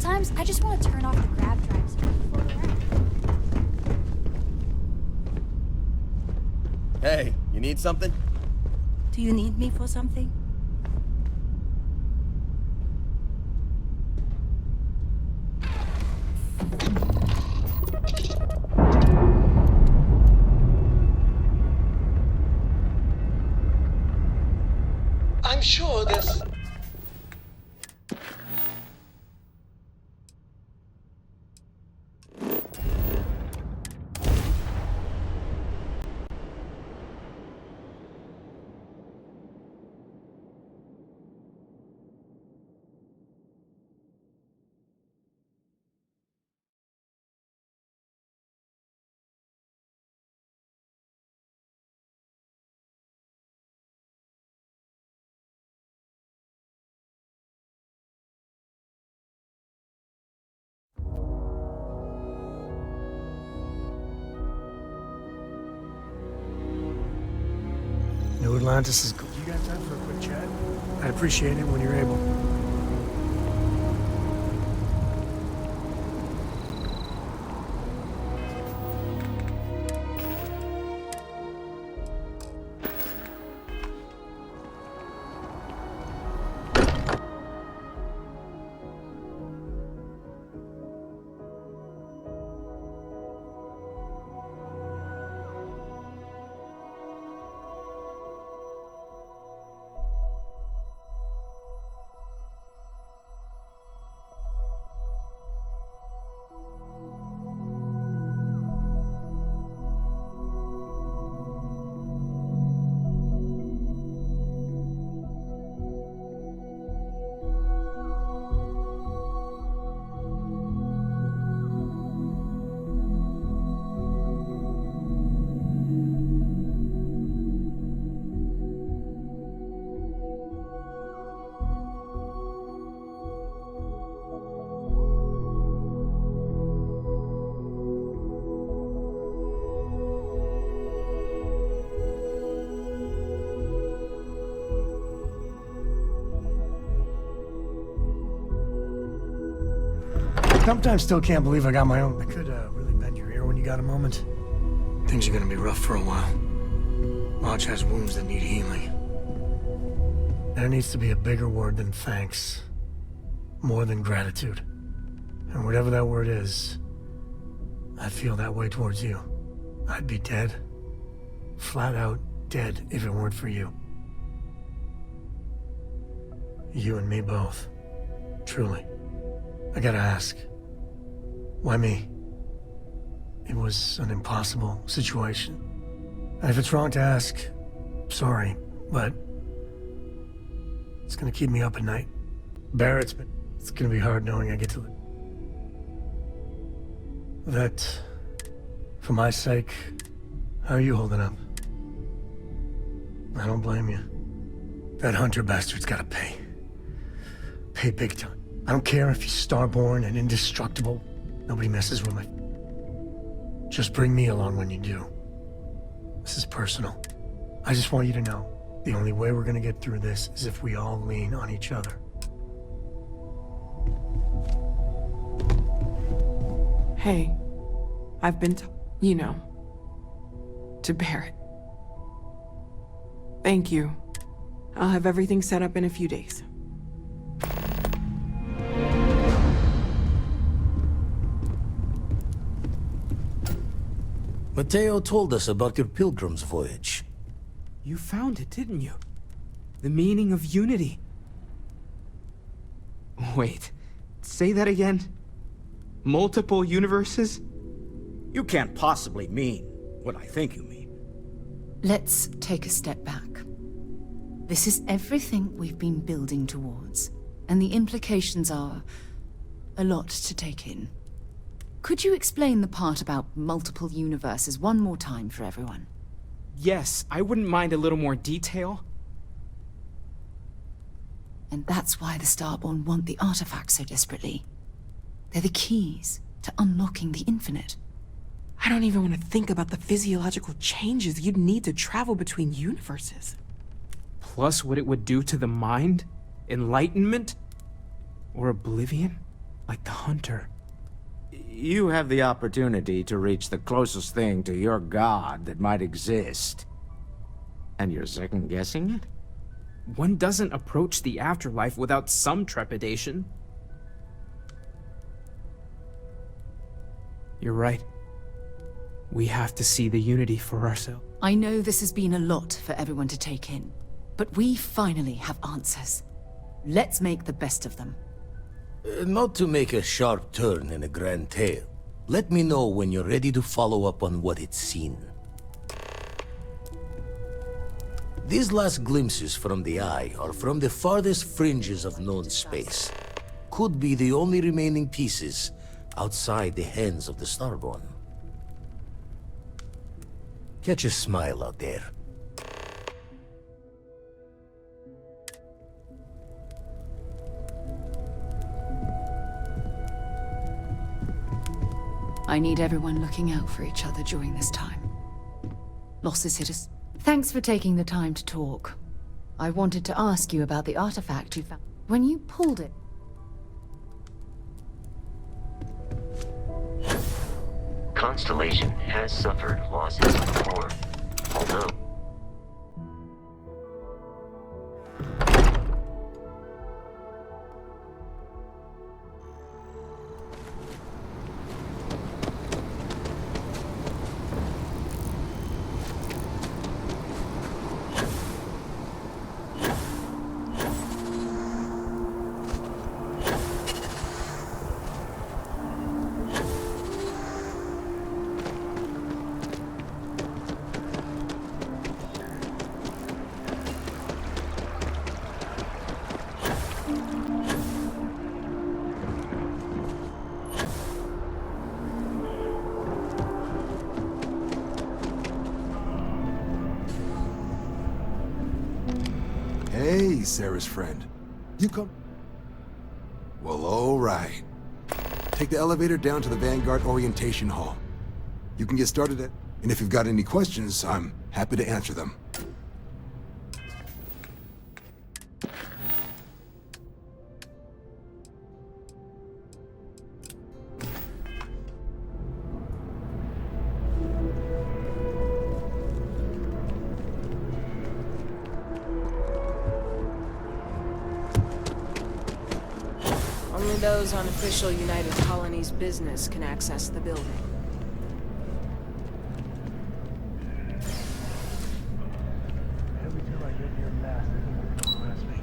Sometimes I just want to turn off the grav drives and float around. Hey, you need something? Do you need me for something? I'm sure this... New Atlantis is cool. You got time for a quick chat? I'd appreciate it when you're able. Sometimes still can't believe I got my own. I could really bend your ear when you got a moment. Things are gonna be rough for a while. Lodge has wounds that need healing. There needs to be a bigger word than thanks. More than gratitude. And whatever that word is, I feel that way towards you. I'd be dead. Flat out dead if it weren't for you. You and me both. Truly. I gotta ask. Why me? It was an impossible situation. And if it's wrong to ask, sorry, but it's gonna keep me up at night. Barrett's been... It's gonna be hard knowing I get to... That... For my sake, how are you holding up? I don't blame you. That Hunter bastard's gotta pay. Pay big time. I don't care if he's starborn and indestructible. Nobody messes with my... Just bring me along when you do. This is personal. I just want you to know, the only way we're gonna get through this is if we all lean on each other. Hey, I've been you know, to Barrett. Thank you. I'll have everything set up in a few days. Mateo told us about your pilgrim's voyage. You found it, didn't you? The meaning of unity. Wait, say that again? Multiple universes? You can't possibly mean what I think you mean. Let's take a step back. This is everything we've been building towards, and the implications are a lot to take in. Could you explain the part about multiple universes one more time for everyone? Yes, I wouldn't mind a little more detail. And that's why the Starborn want the artifacts so desperately. They're the keys to unlocking the infinite. I don't even want to think about the physiological changes you'd need to travel between universes. Plus what it would do to the mind, enlightenment, or oblivion. Like the hunter. You have the opportunity to reach the closest thing to your god that might exist. And you're second-guessing it? One doesn't approach the afterlife without some trepidation. You're right. We have to see the unity for ourselves. I know this has been a lot for everyone to take in, but we finally have answers. Let's make the best of them. Not to make a sharp turn in a grand tale. Let me know when you're ready to follow up on what it's seen. These last glimpses from the Eye are from the farthest fringes of known space. Could be the only remaining pieces outside the hands of the Starborn. Catch a smile out there. I need everyone looking out for each other during this time. Losses hit us. Thanks for taking the time to talk. I wanted to ask you about the artifact you found. When you pulled it... Constellation has suffered losses before, although... Hey, Sarah's friend. You come... Well, all right. Take the elevator down to the Vanguard Orientation Hall. You can get started at... And if you've got any questions, I'm happy to answer them. Only those on official United Colonies business can access the building. Every time I get near mass, they can harass me.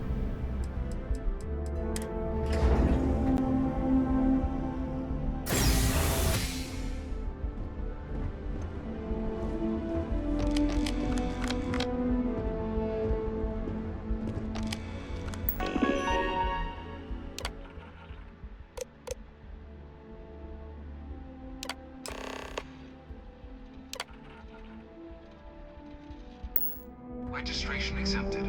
Registration accepted.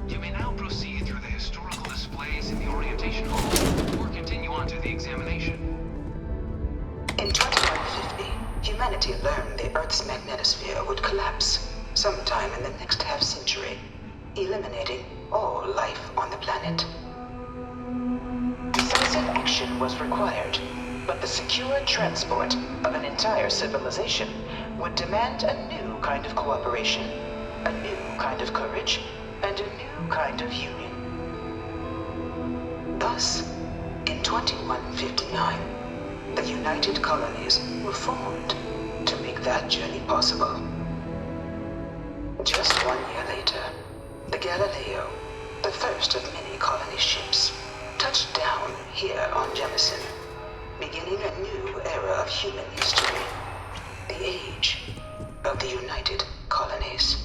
You may now proceed through the historical displays in the orientation hall, or continue on to the examination. In 2150, humanity learned the Earth's magnetosphere would collapse sometime in the next half-century, eliminating all life on the planet. Decisive action was required, but the secure transport of an entire civilization would demand a new kind of cooperation, a new kind of courage, and a new kind of union. Thus, in 2159, the United Colonies were formed to make that journey possible. Just 1 year later, the Galileo, the first of many colony ships, touched down here on Jemison, beginning a new era of human history, the age of the United Colonies.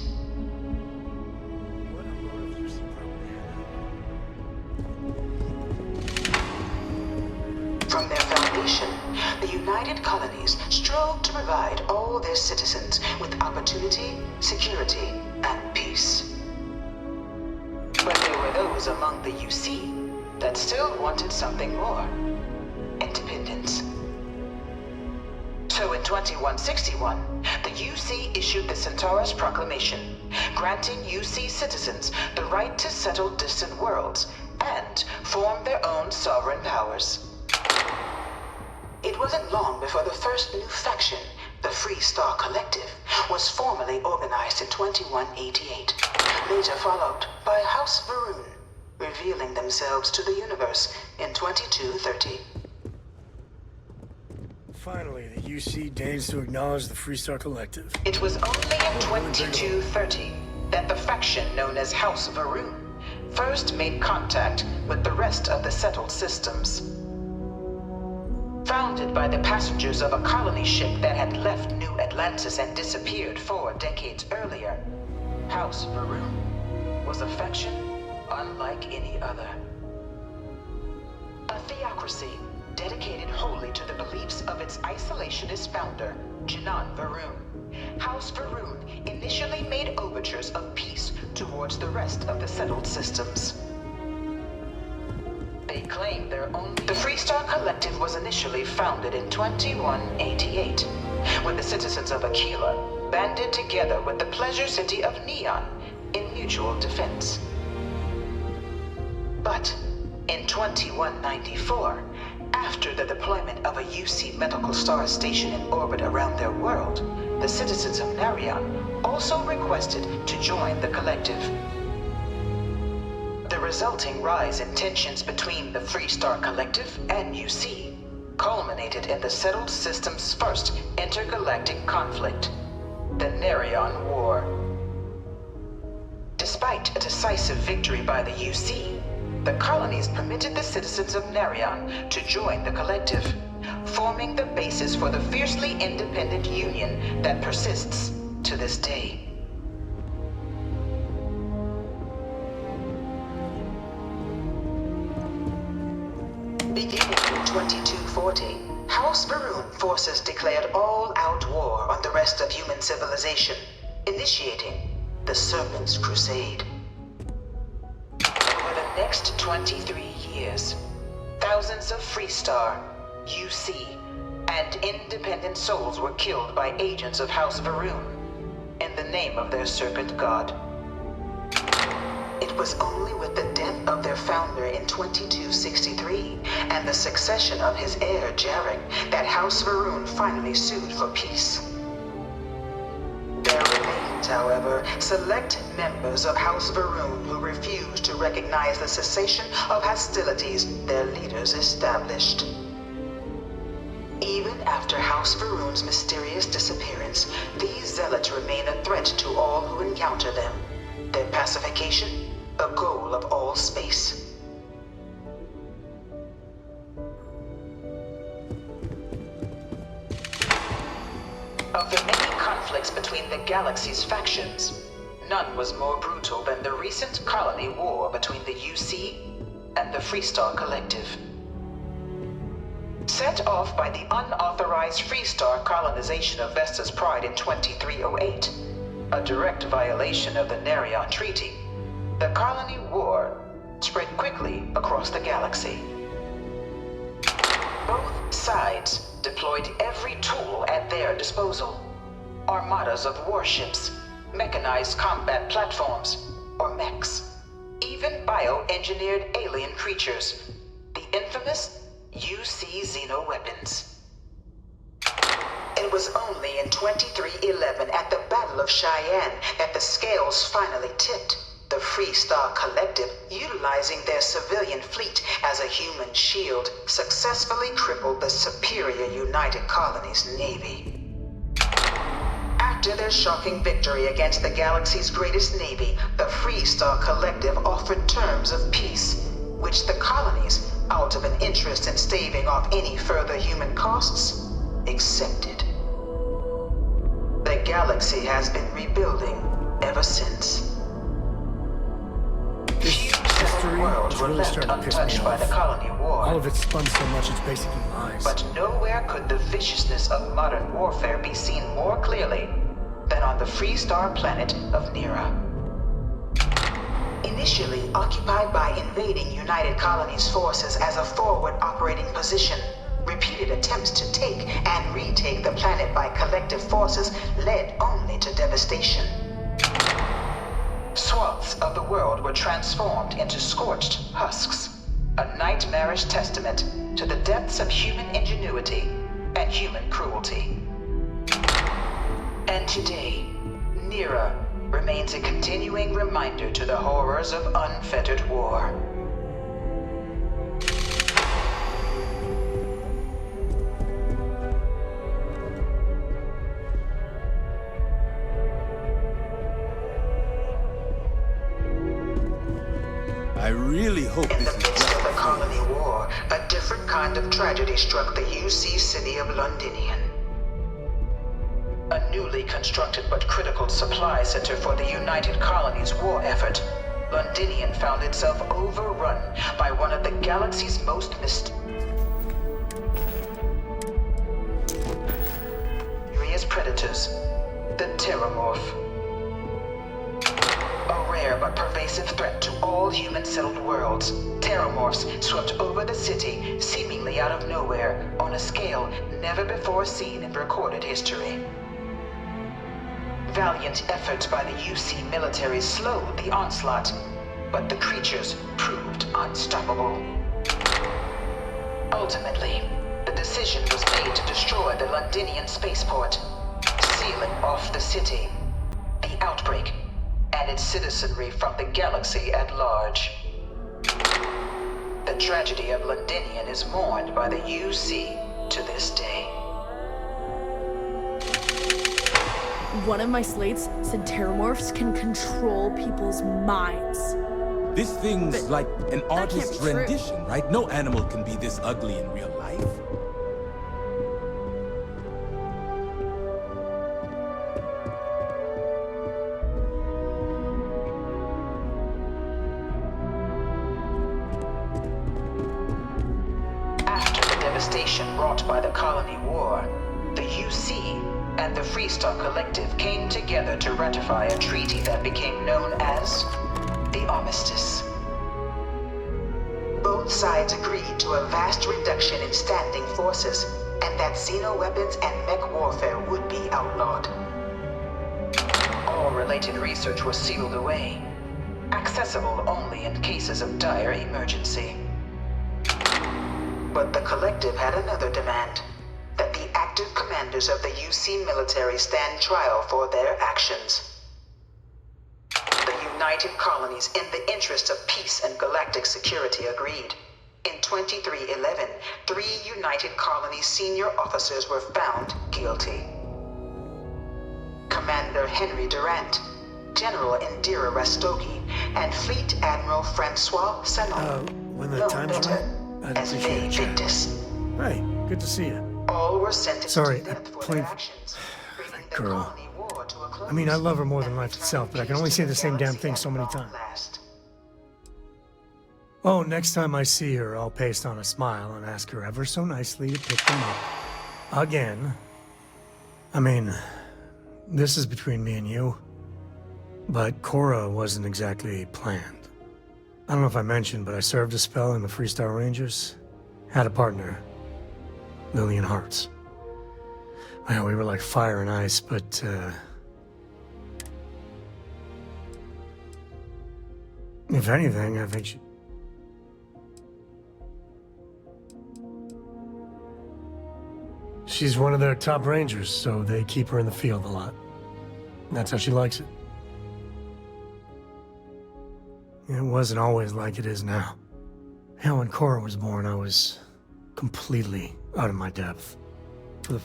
From their foundation, the United Colonies strove to provide all their citizens with opportunity, security, and peace. But there were those among the UC that still wanted something more: independence. So in 2161, the UC issued the Centaurus Proclamation, granting UC citizens the right to settle distant worlds and form their own sovereign powers. It wasn't long before the first new faction, the Free Star Collective, was formally organized in 2188, later followed by House Varun, revealing themselves to the universe in 2230. Finally, the UC deigns to acknowledge the Free Star Collective. It was only in 2230 that the faction known as House Varun first made contact with the rest of the settled systems. Founded by the passengers of a colony ship that had left New Atlantis and disappeared 4 decades earlier, House Varun was a faction unlike any other. A theocracy dedicated wholly to the beliefs of its isolationist founder, Jinan Varun. House Varun initially made overtures of peace towards the rest of the settled systems. They claimed The Free Star Collective was initially founded in 2188, when the citizens of Aquila banded together with the pleasure city of Neon in mutual defense. But in 2194, after the deployment of a UC medical star station in orbit around their world, the citizens of Narion also requested to join the collective. The resulting rise in tensions between the Free Star Collective and UC culminated in the settled system's first intergalactic conflict, the Narion War. Despite a decisive victory by the UC, the colonies permitted the citizens of Narion to join the collective, forming the basis for the fiercely independent union that persists to this day. Beginning in 2240, House Varun forces declared all-out war on the rest of human civilization, initiating the Serpent's Crusade. Over the next 23 years, thousands of Free Star, UC, and independent souls were killed by agents of House Varun in the name of their serpent god. It was only with the death of their founder in 2263 and the succession of his heir, Jarek, that House Varun finally sued for peace. There remained, however, select members of House Varun who refused to recognize the cessation of hostilities their leaders established. Even after House Varun's mysterious disappearance, these zealots remain a threat to all who encounter them. Their pacification, a goal of all space. Of the many conflicts between the galaxy's factions, none was more brutal than the recent colony war between the UC and the Free Star Collective. Set off by the unauthorized Free Star colonization of Vesta's Pride in 2308, a direct violation of the Narion Treaty, the colony war spread quickly across the galaxy. Both sides deployed every tool at their disposal. Armadas of warships, mechanized combat platforms, or mechs, even bioengineered alien creatures, the infamous UC xeno-weapons. It was only in 2311 at the Battle of Cheyenne that the scales finally tipped. The Free Star Collective, utilizing their civilian fleet as a human shield, successfully crippled the superior United Colonies Navy. After their shocking victory against the galaxy's greatest navy, the Free Star Collective offered terms of peace, which the colonies, out of an interest in staving off any further human costs, accepted. The galaxy has been rebuilding ever since. Few settled worlds were left untouched by the colony war. All of it spun so much it's basically lies. But nowhere could the viciousness of modern warfare be seen more clearly than on the Free Star planet of Nera. Initially occupied by invading United Colonies forces as a forward operating position, repeated attempts to take and retake the planet by collective forces led only to devastation. Swaths of the world were transformed into scorched husks. a nightmarish testament to the depths of human ingenuity and human cruelty. And today, Nira remains a continuing reminder to the horrors of unfettered war. I really hope In this the is midst of the colony war, a different kind of tragedy struck the UC city of Londinian. A newly constructed but critical supply center for the United Colonies' war effort, Londinian found itself overrun by one of the galaxy's most mysterious predators, the Terramorph. A rare but pervasive threat to all human-settled worlds, Terramorphs swept over the city, seemingly out of nowhere, on a scale never before seen in recorded history. Valiant efforts by the UC military slowed the onslaught, but the creatures proved unstoppable. Ultimately, the decision was made to destroy the Londinian spaceport, sealing off the city, the outbreak, and its citizenry from the galaxy at large. The tragedy of Londinian is mourned by the UC to this day. One of my slates said Terramorphs can control people's minds. This thing's But like an can't artist's be true. rendition, right? No animal can be this ugly in real life. After the devastation wrought by the colony war, the UC and the Freestar Collective came together to ratify a treaty that became known as the Armistice. Both sides agreed to a vast reduction in standing forces, and that xeno-weapons and mech warfare would be outlawed. All related research was sealed away, accessible only in cases of dire emergency. But the Collective had another demand, that the active commanders of the UC military stand trial for their actions. The United Colonies, in the interest of peace and galactic security, agreed. In 2311, 3 United Colonies senior officers were found guilty. Commander Henry Durant, General Indira Rastogi, and Fleet Admiral Francois Sanon, When the known time's better right, I'd as appreciate Faye a chat. Victus. Hey, good to see you. All were sentenced Sorry, to death for playing- their actions, bringing the Girl. colony war to a close. I mean, I love her more than life itself, but I can only say the same damn Galaxy thing so many at long times. last. Oh, next time I see her, I'll paste on a smile and ask her ever so nicely to pick them up. Again. I mean, this is between me and you. But Cora wasn't exactly planned. I don't know if I mentioned, but I served a spell in the Freestar Rangers. Had a partner, Lillian Hartz. Well, we were like fire and ice, but, if anything, I think she... She's one of their top rangers, so they keep her in the field a lot. That's how she likes it. It wasn't always like it is now. Hell, when Cora was born, I was completely out of my depth. For the...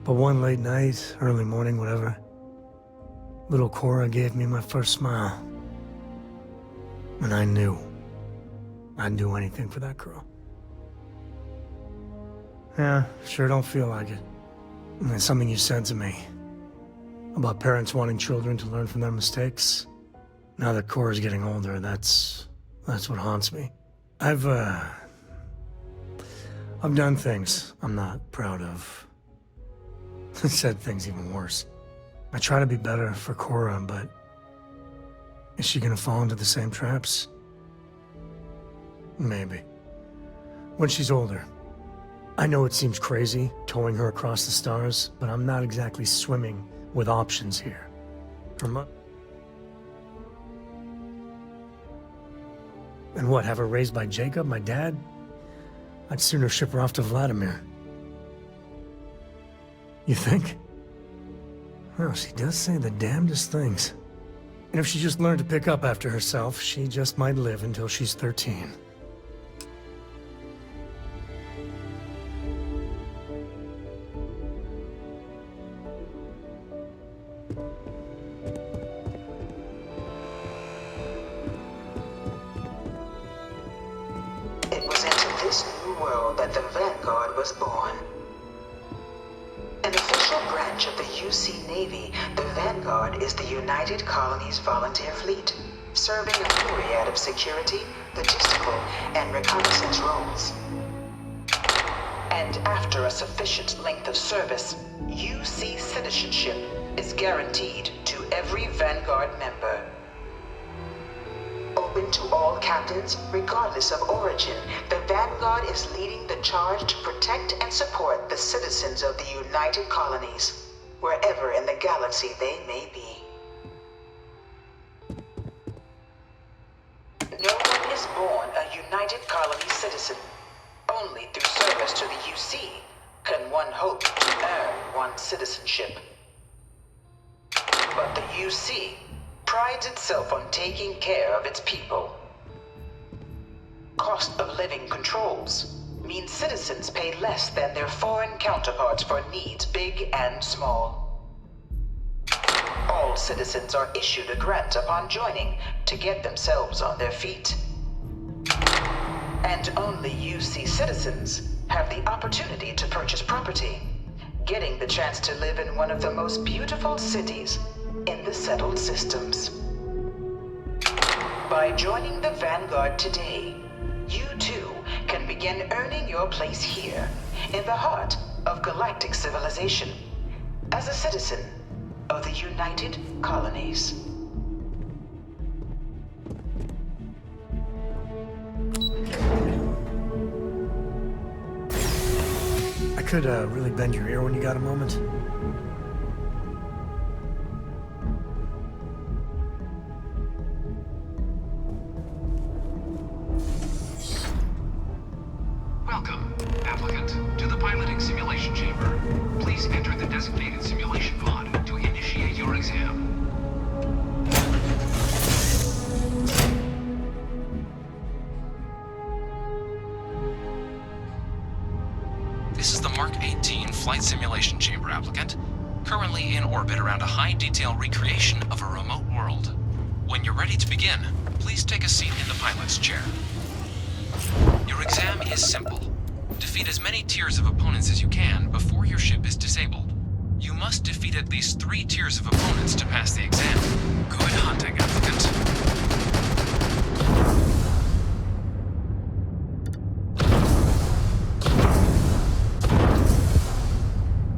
But one late night, early morning, whatever, little Cora gave me my first smile. And I knew I'd do anything for that girl. Yeah, sure don't feel like it. And it's something you said to me about parents wanting children to learn from their mistakes. Now that Cora's getting older, that's what haunts me. I've done things I'm not proud of. Said things even worse. I try to be better for Cora, but is she gonna fall into the same traps? Maybe. When she's older. I know it seems crazy, towing her across the stars, but I'm not exactly swimming with options here. Her mo- And what, have her raised by Jacob, my dad? I'd sooner ship her off to Vladimir. You think? Well, she does say the damnedest things. And if she just learned to pick up after herself, she just might live until she's 13. It was into this new world that the Vanguard was born. An official branch of the UC Navy, the Vanguard is the United Colonies Volunteer Fleet, serving a myriad of security, logistical, and reconnaissance roles. And after a sufficient length of service, UC citizenship is guaranteed to every Vanguard member. Open to all captains, regardless of origin, the Vanguard is leading the charge to protect and support the citizens of the United Colonies, wherever in the galaxy they may be. No one is born a United Colony citizen. Only through service to the UC can one hope to earn one's citizenship. But the UC prides itself on taking care of its people. Cost of living controls mean citizens pay less than their foreign counterparts for needs big and small. All citizens are issued a grant upon joining to get themselves on their feet. And only UC citizens have the opportunity to purchase property, getting the chance to live in one of the most beautiful cities in the settled systems. By joining the Vanguard today, you too can begin earning your place here, in the heart of galactic civilization, as a citizen of the United Colonies. I could really bend your ear when you got a moment. Welcome, applicant, to the piloting simulation chamber. Please enter the designated simulation pod to initiate your exam. This is the Mark 18 flight simulation chamber, applicant. Currently in orbit around a high-detail recreation of a remote world. When you're ready to begin, please take a seat in the pilot's chair. Your exam is simple. Defeat as many tiers of opponents as you can before your ship is disabled. You must defeat at least 3 tiers of opponents to pass the exam. Good hunting, applicant.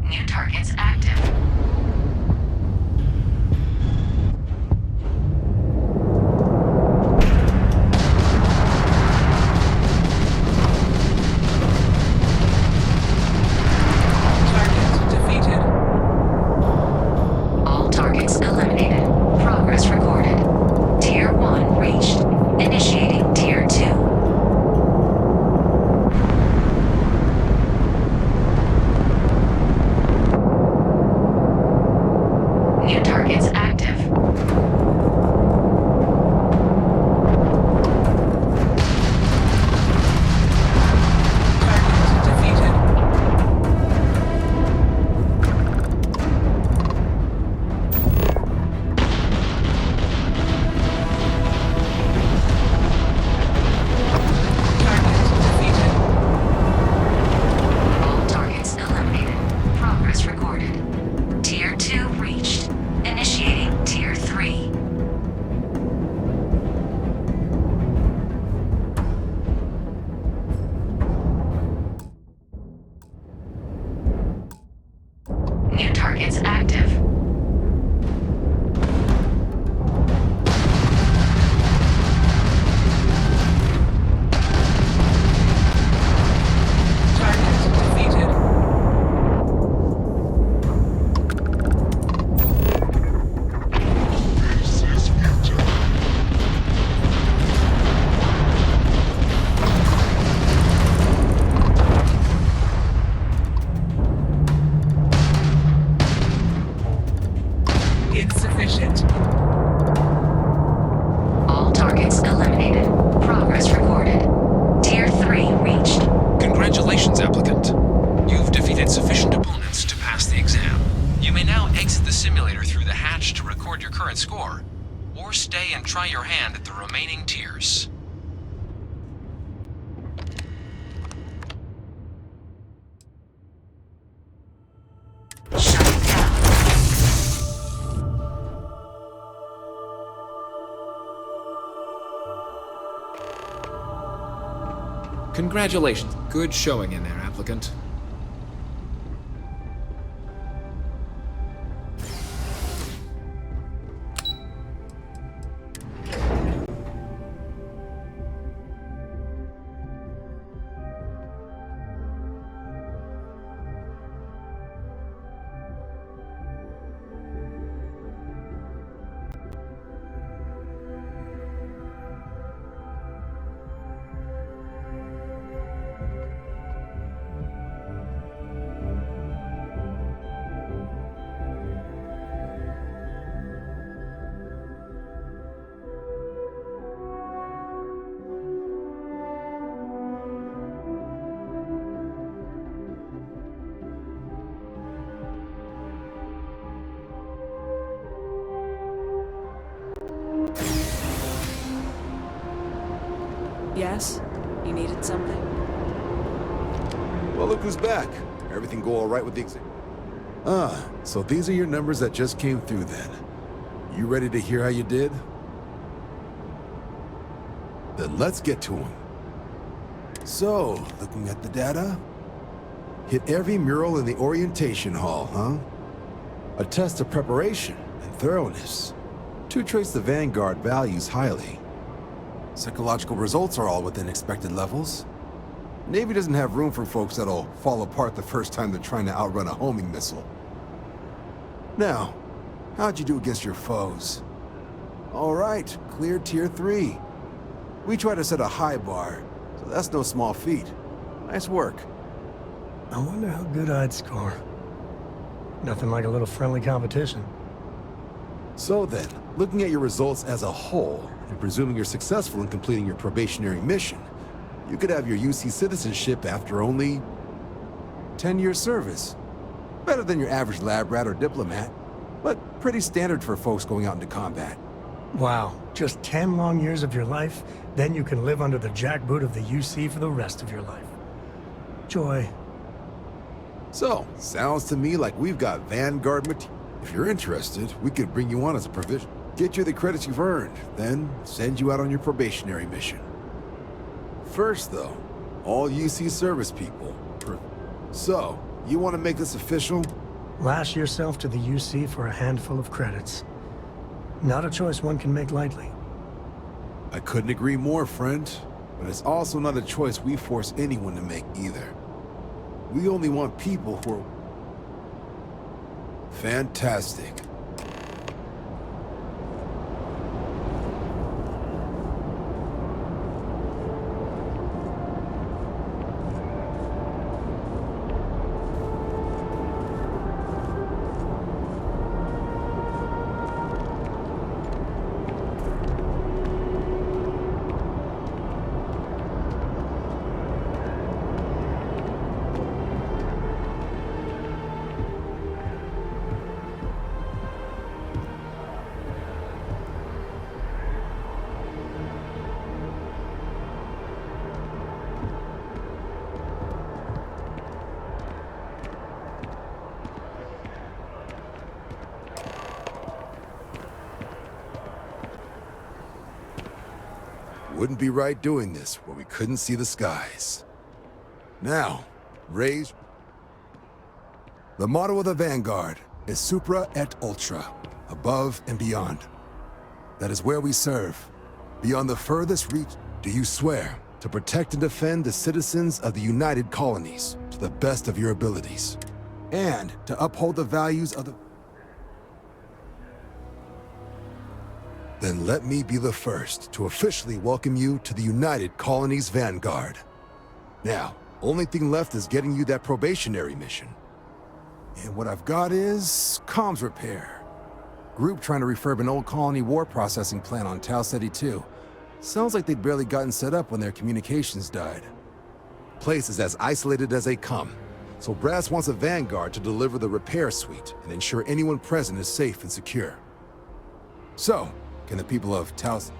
New targets active. All targets eliminated. Progress recorded. Tier 1 reached. Initiating Tier 2. New targets active. All targets eliminated. Progress recorded. Tier 2 reached. Initiating Tier 3. New targets active. opponents to pass the exam. You may now exit the simulator through the hatch to record your current score, or stay and try your hand at the remaining tiers. Congratulations. Good showing in there, applicant. Yes? You needed something? Well, look who's back. Everything go all right with the exam? Ah, so these are your numbers that just came through then. You ready to hear how you did? Then let's get to them. So, looking at the data, hit every mural in the orientation hall, huh? A test of preparation and thoroughness. To trace the Vanguard values highly. Psychological results are all within expected levels. Navy doesn't have room for folks that'll fall apart the first time they're trying to outrun a homing missile. Now, how'd you do against your foes? All right, clear Tier 3. We try to set a high bar, so that's no small feat. Nice work. I wonder how good I'd score. Nothing like a little friendly competition. So then, looking at your results as a whole, and presuming you're successful in completing your probationary mission, you could have your UC citizenship after only 10 years service. Better than your average lab rat or diplomat, but pretty standard for folks going out into combat. Wow, just 10 long years of your life, then you can live under the jackboot of the UC for the rest of your life. Joy. So, sounds to me like we've got Vanguard material. If you're interested, we could bring you on as a provision. Get you the credits you've earned, then send you out on your probationary mission. First, though, all UC service people. So, you want to make this official? Lash yourself to the UC for a handful of credits. Not a choice one can make lightly. I couldn't agree more, friend. But it's also not a choice we force anyone to make either. We only want people who are... Fantastic. Wouldn't be right doing this where we couldn't see the skies. Now, raise... The motto of the Vanguard is Supra et Ultra, above and beyond. That is where we serve. Beyond the furthest reach, do you swear to protect and defend the citizens of the United Colonies to the best of your abilities, and to uphold the values of the... Then let me be the first to officially welcome you to the United Colonies Vanguard. Now, only thing left is getting you that probationary mission. And what I've got is comms repair. Group trying to refurb an old colony war processing plant on Tau Ceti 2. Sounds like they'd barely gotten set up when their communications died. Place is as isolated as they come. So Brass wants a vanguard to deliver the repair suite and ensure anyone present is safe and secure. So, can the people of Taos...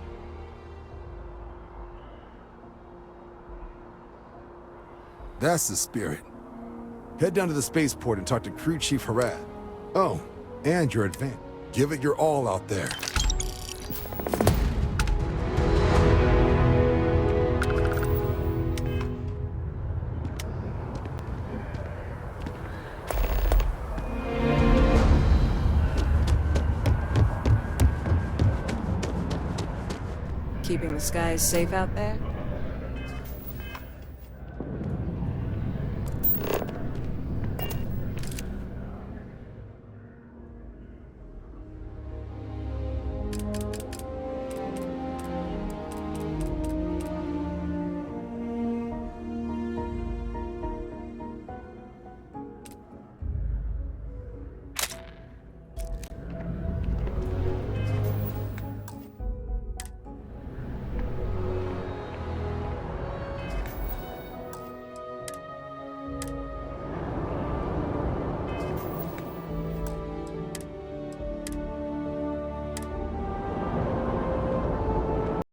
That's the spirit. Head down to the spaceport and talk to Crew Chief Harad. Oh, and your advance. Give it your all out there. Keeping the skies safe out there?